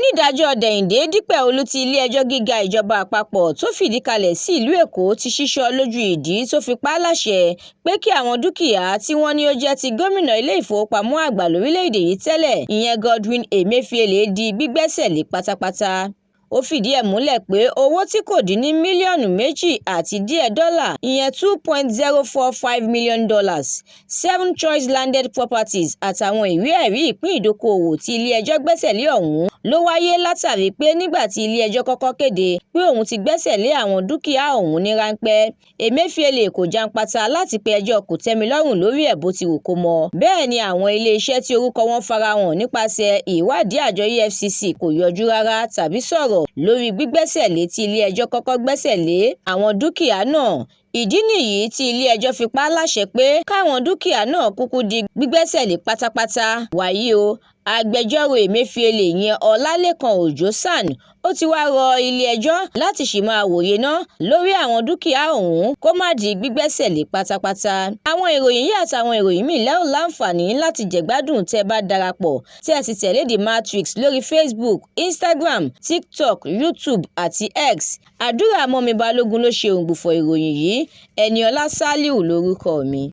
Onídàájọ́ Dẹ̀yìndé Dípẹ̀olú ti Ilé-ẹjọ́ Gíga Ìjọba Àpapọ̀ tó fìdí kalẹ̀ sí ìlú Èkó ti ṣíṣọ́ lójú ìdí tó fi pa á láṣẹ pé kí àwọn dúkìá tí wọ́n ní ó jẹ́ ti gómìnà Ilé-ìfowópamọ́ àgbà lórílẹ̀-èdè yìí tẹ́lẹ̀, ìyẹn Godwin Emefiele, di gbígbẹ́sẹ̀ lé pátápátá. Ó fìdí ẹ̀ múlẹ̀ pé owó tí kò dín ní mílíọ̀nù 2 àti díẹ̀ dọ́là, ìyẹn $2.045 million, 7 choice landed properties àtàwọn ìwé-ẹ̀rí ìpín ìdókòòwò tí ilé-ẹjọ́ gbẹ́sẹ̀ lé ọ̀hún ló wáyé látàrí pé nígbà tí ilé-ẹjọ́ kọ́kọ́ kéde pé òun ti gbẹ́sẹ̀ lé àwọn dúkìá ọ̀hún ní ráńpẹ́, Emefiele kò jàǹpátá láti pe ẹjọ́ kòtẹ́milọ́rùn lórí ẹ̀ bó ti wù kó mọ. Bẹ́ẹ̀ ni àwọn ilé-iṣẹ́ tí orúkọ wọn farahàn nípasẹ̀ ìwádìí àjọ EFCC kò yọjú rárá tàbí sọ̀rọ̀ lórí gbígbẹ́sẹ̀ lé tí ilé-ẹjọ́ kọ́kọ́ gbẹ́sẹ̀ lé àwọn dúkìá náà. Ìdí nìyí tí ilé-ẹjọ́ fi pa á láṣẹ pé káwọn dúkìá náà kúkú di gbígbẹ́sẹ̀ lé pátápátá. Wàyí o, agbẹjọ́rò Emefiele yẹn Ọlálékan Òjó San ó ti wá rọ ilé-ẹjọ́ láti ṣì máa wòye ná lórí àwọn dúkìá ọ̀hún kó má di gbígbẹ́sẹ̀ lé pátápátá. Àwọn ìròyìn yìí àtàwọn ìròyìn míì lẹ́ ò láǹfààní láti jẹ̀gbádùn tẹ́ bá darapọ̀ tí ẹ sì tẹ̀lé The Matrix lórí Facebook, Instagram, TikTok, YouTube àti X. Àdúrà Mọ́mi Balógun ló ṣe òǹgbùfọ̀ ìròyìn yìí. Ẹniọlá Sálíù lórúkọ mi.